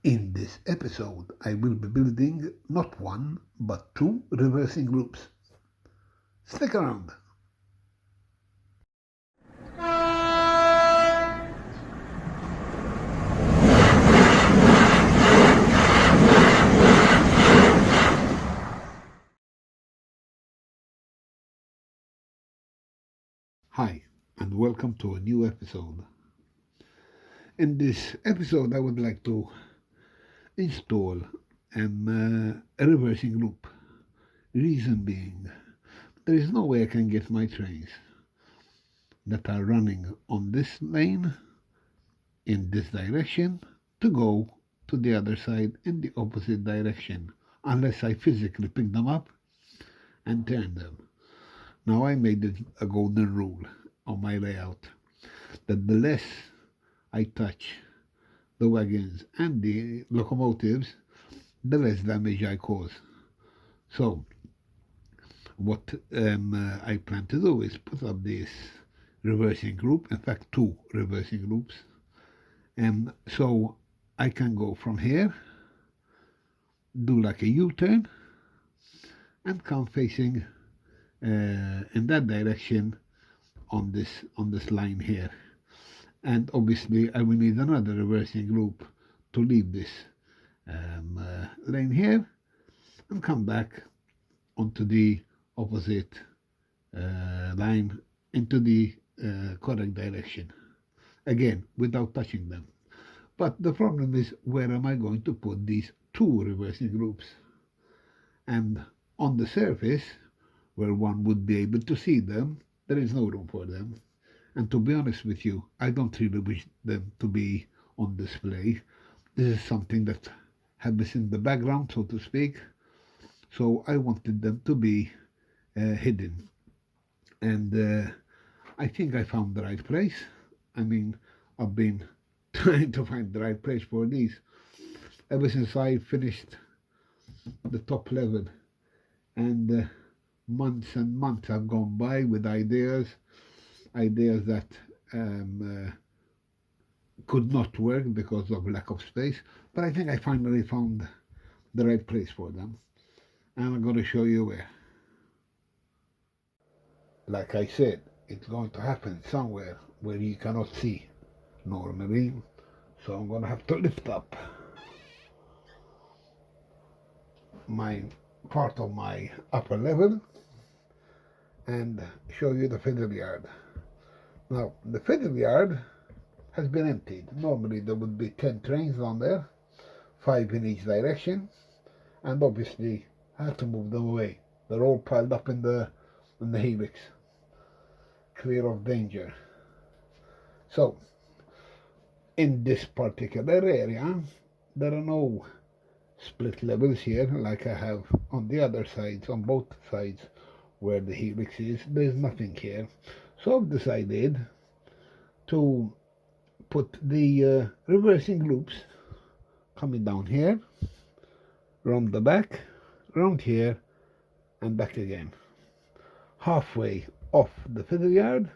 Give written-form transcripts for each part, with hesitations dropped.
In this episode, I will be building not one, but two reversing loops. Stick around. Hi, and welcome to a new episode. In this episode, I would like to install a reversing loop. Reason being, there is no way I can get my trains that are running on this lane in this direction to go to the other side in the opposite direction unless I physically pick them up and turn them. Now I made it a golden rule on my layout that the less I touch the wagons and the locomotives, the less damage I cause. So what I plan to do is put up this reversing loop, in fact two reversing loops, and so I can go from here, do like a U-turn, and come facing in that direction on this line here. And obviously I will need another reversing loop to leave this lane here and come back onto the opposite line into the correct direction, again without touching them. But the problem is, where am I going to put these two reversing loops? And on the surface, where one would be able to see them, there is no room for them. And to be honest with you, I don't really wish them to be on display. This is something that happens in the background, so to speak. So I wanted them to be hidden. And I think I found the right place. I mean, I've been trying to find the right place for these ever since I finished the top level. And months and months have gone by with ideas that could not work because of lack of space. But I think I finally found the right place for them. And I'm going to show you where. Like I said, it's going to happen somewhere where you cannot see normally. So I'm going to have to lift up my part of my upper level and show you the fiddle yard. Now, the fiddle yard has been emptied. Normally there would be 10 trains on there, 5 in each direction, and obviously I had to move them away. They're all piled up in the helix, clear of danger. So, in this particular area, there are no split levels here like I have on the other sides, on both sides where the helix is. There's nothing here. So I've decided to put the reversing loops coming down here, round the back, round here, and back again, halfway off the fiddle yard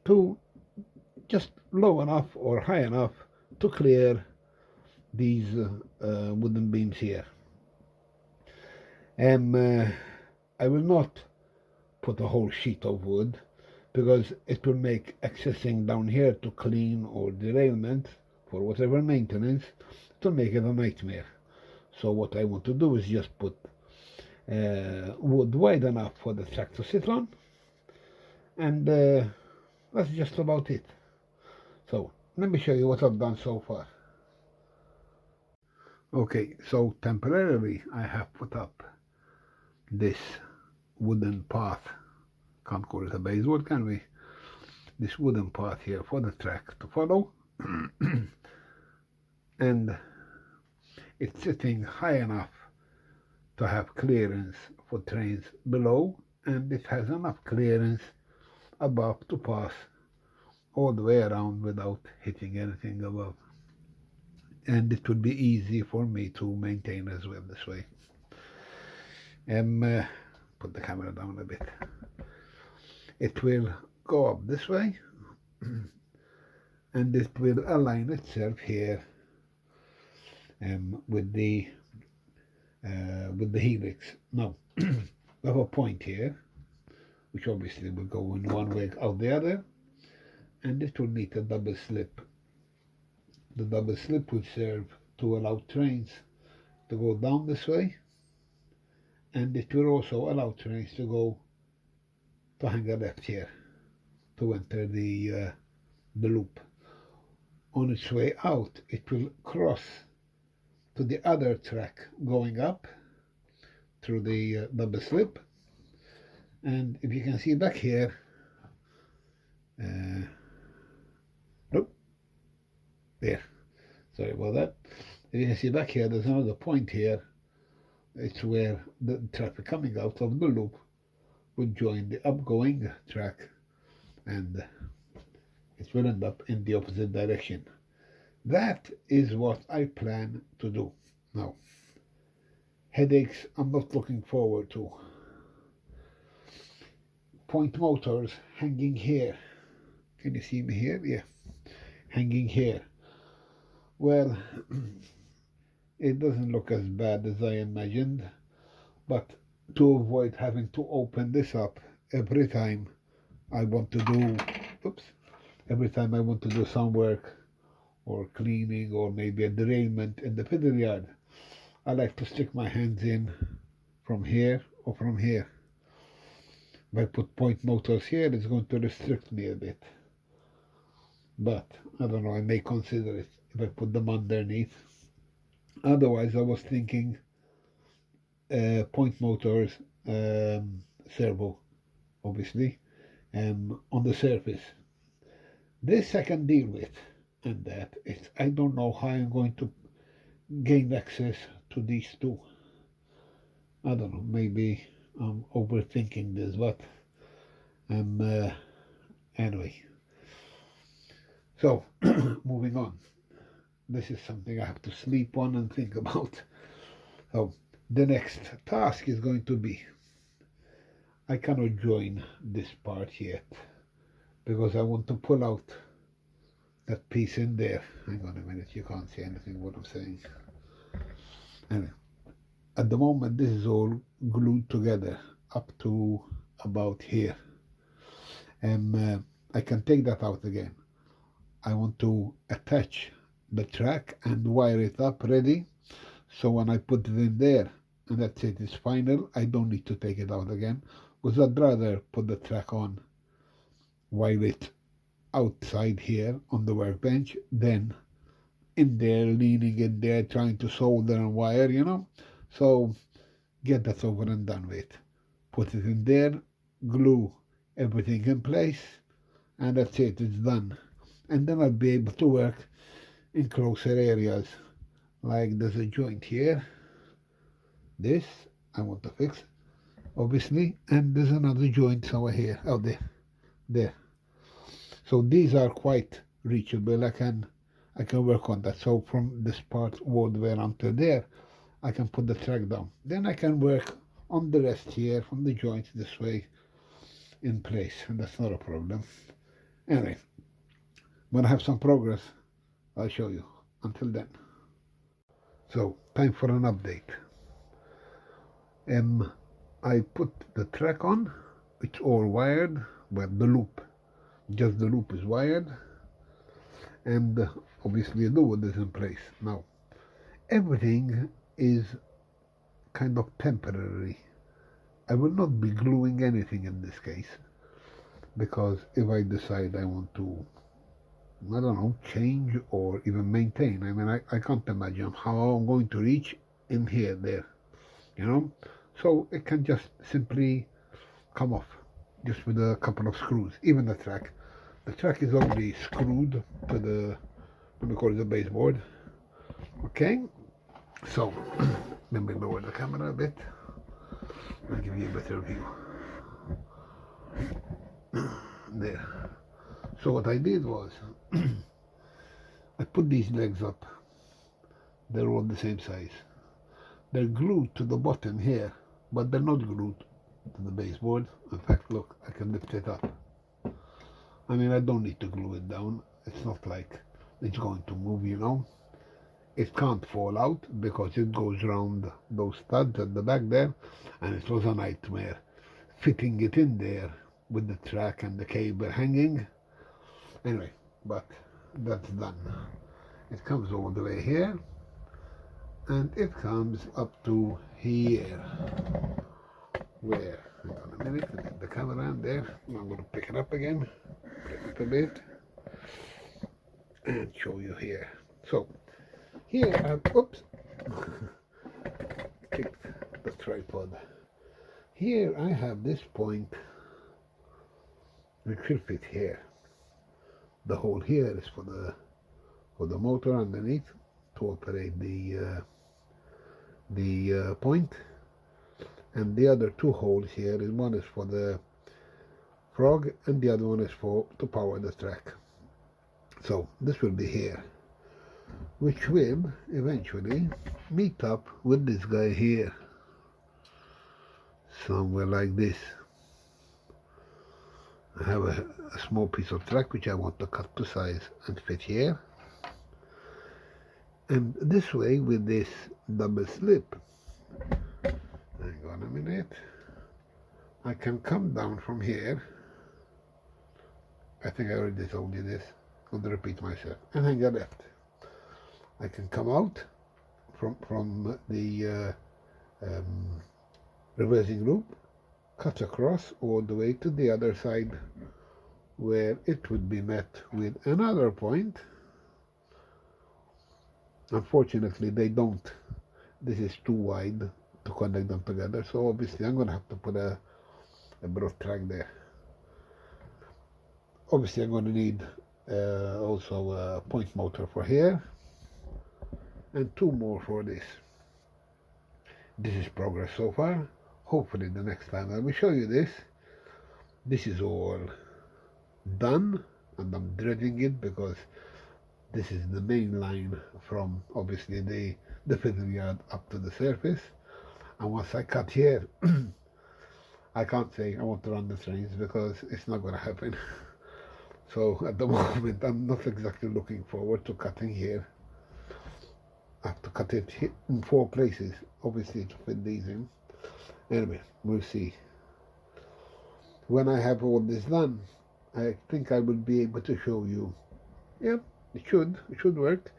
to just low enough or high enough to clear these wooden beams here. I will not put a whole sheet of wood because it will make accessing down here to clean or derailment for whatever maintenance, to make it a nightmare. So what I want to do is just put wood wide enough for the track to sit on, and that's just about it. So let me show you what I've done so far. Okay, so temporarily I have put up this wooden path. Can't call it a basewood, can we? This wooden path here for the track to follow. And it's sitting high enough to have clearance for trains below, and it has enough clearance above to pass all the way around without hitting anything above. And it would be easy for me to maintain as well this way. Put the camera down a bit. It will go up this way and it will align itself here with the helix. Now, we have a point here, which obviously will go in one way out the other, and it will need a double slip. The double slip will serve to allow trains to go down this way, and it will also allow trains to hang a left here to enter the loop. On its way out, it will cross to the other track going up through the double slip. And if you can see back here, nope, there, sorry about that. If you can see back here, there's another point here. It's where the traffic coming out of the loop would join the upgoing track, and it will end up in the opposite direction. That is what I plan to do. Now, headaches I'm not looking forward to. Point motors hanging here. Can you see me here? Yeah, hanging here. Well, it doesn't look as bad as I imagined, but to avoid having to open this up every time I want to do, some work or cleaning or maybe a derailment in the fiddle yard, I like to stick my hands in from here or from here. If I put point motors here, it's going to restrict me a bit. But I don't know, I may consider it if I put them underneath. Otherwise, I was thinking point motors, servo, obviously, on the surface. This I can deal with, and that I don't know how I'm going to gain access to these two. I don't know, maybe I'm overthinking this, but anyway. So, moving on. This is something I have to sleep on and think about. So, the next task is going to be, I cannot join this part yet because I want to pull out that piece in there. Hang on a minute, you can't see anything what I'm saying. Anyway, at the moment this is all glued together up to about here. And I can take that out again. I want to attach the track and wire it up ready, so when I put it in there and that's it, it's final, I don't need to take it out again, because I'd rather put the track on, wire it outside here on the workbench than in there, leaning in there, trying to solder and wire, So get that over and done with. Put it in there, glue everything in place, and that's it, it's done. And then I'll be able to work in closer areas. Like there's a joint here. This I want to fix, obviously, and there's another joint somewhere here, out there. So these are quite reachable. I can work on that. So from this part all the way around to there, I can put the track down. Then I can work on the rest here from the joint this way in place, and that's not a problem. Anyway, when I have some progress, I'll show you. Until then. So, time for an update. I put the track on, it's all wired, but just the loop is wired, and obviously the wood is in place. Now, everything is kind of temporary. I will not be gluing anything in this case, because if I decide I want to, I don't know, change or even maintain, I mean, I can't imagine how I'm going to reach in here, there, So it can just simply come off, just with a couple of screws. Even the track is already screwed to the, let me call it the baseboard. Okay, so let me lower the camera a bit. I'll give you a better view. There. So what I did was, I put these legs up. They're all the same size. They're glued to the bottom here, but they're not glued to the baseboard. In fact, look, I can lift it up. I mean, I don't need to glue it down. It's not like it's going to move, it can't fall out because it goes round those studs at the back there, and it was a nightmare fitting it in there with the track and the cable hanging. Anyway, but that's done. It comes all the way here, and it comes up to here. Where? Hang on a minute, I'll get the camera in there. I'm going to pick it up again, bring it a bit, and show you here. So, here I, oops, kicked the tripod. Here I have this point which will fit here. The hole here is for the motor underneath to operate the point, and the other two holes here is one is for the frog and the other one is to power the track. So this will be here, which will eventually meet up with this guy here, somewhere like this. I have a small piece of track which I want to cut to size and fit here, and this way with this double slip, hang on a minute, I can come down from here. I think I already told you this, I'm going to repeat myself, and hang a left. I can come out from the reversing loop, cut across all the way to the other side where it would be met with another point. Unfortunately they don't, this is too wide to connect them together, so obviously I'm going to have to put a broad track there. Obviously I'm going to need also a point motor for here and two more for this. This is progress so far. Hopefully the next time I will show you this. This is all done, and I'm dreading it because this is the main line from obviously the fiddle yard up to the surface, and once I cut here I can't say I want to run the trains because it's not going to happen. So at the moment I'm not exactly looking forward to cutting here. I have to cut it in 4 places obviously to fit these in. Anyway, we'll see. When I have all this done, I think I will be able to show you. Yeah, it should work.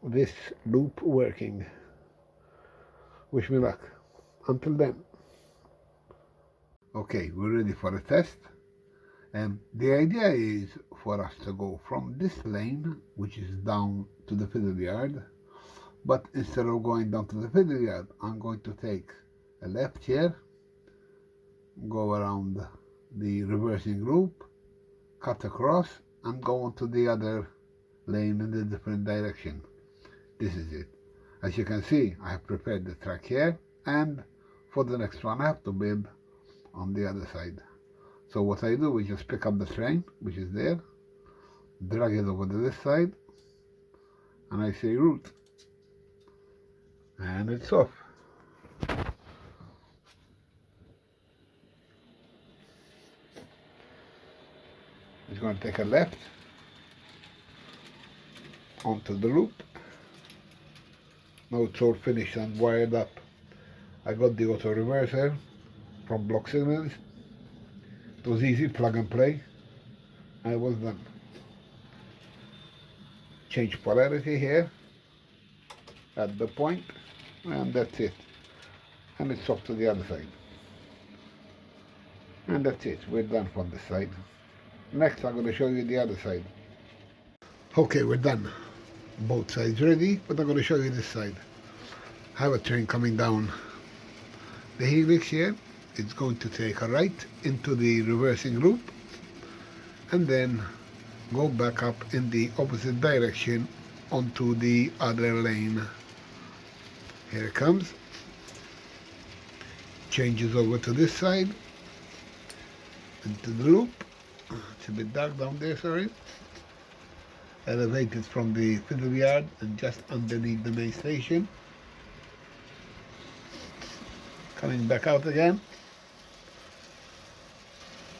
This loop working. Wish me luck. Until then. Okay, we're ready for a test. The idea is for us to go from this lane, which is down to the fiddle yard, but instead of going down to the fiddle yard, I'm going to take a left here, go around the reversing loop, cut across, and go on to the other lane in a different direction. This is it. As you can see, I have prepared the track here, and for the next one I have to build on the other side. So what I do is just pick up the train, which is there, drag it over to this side, and I say route, and it's off. It's going to take a left onto the loop. Now it's all finished and wired up. I got the auto reverser from Block Signals. It was easy, plug and play. I was done. Change polarity here at the point, and that's it. And it's off to the other side. And that's it, we're done from this side. Next I'm going to show you the other side. Okay, we're done. Both sides ready, but I'm going to show you this side. I have a train coming down the helix here. It's going to take a right into the reversing loop and then go back up in the opposite direction onto the other lane. Here it comes. Changes over to this side into the loop. It's a bit dark down there, sorry. Elevated from the fiddle yard and just underneath the main station. Coming back out again.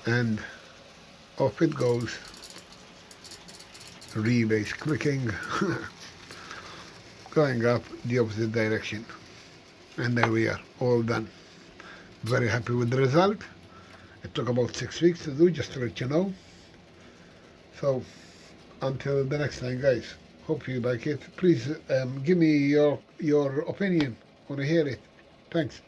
And off it goes. Relays clicking. going up the opposite direction. And there we are, all done. Very happy with the result. It took about 6 weeks to do, just to let you know. So until the next time, guys, hope you like it. Please give me your opinion. I want to hear it. Thanks.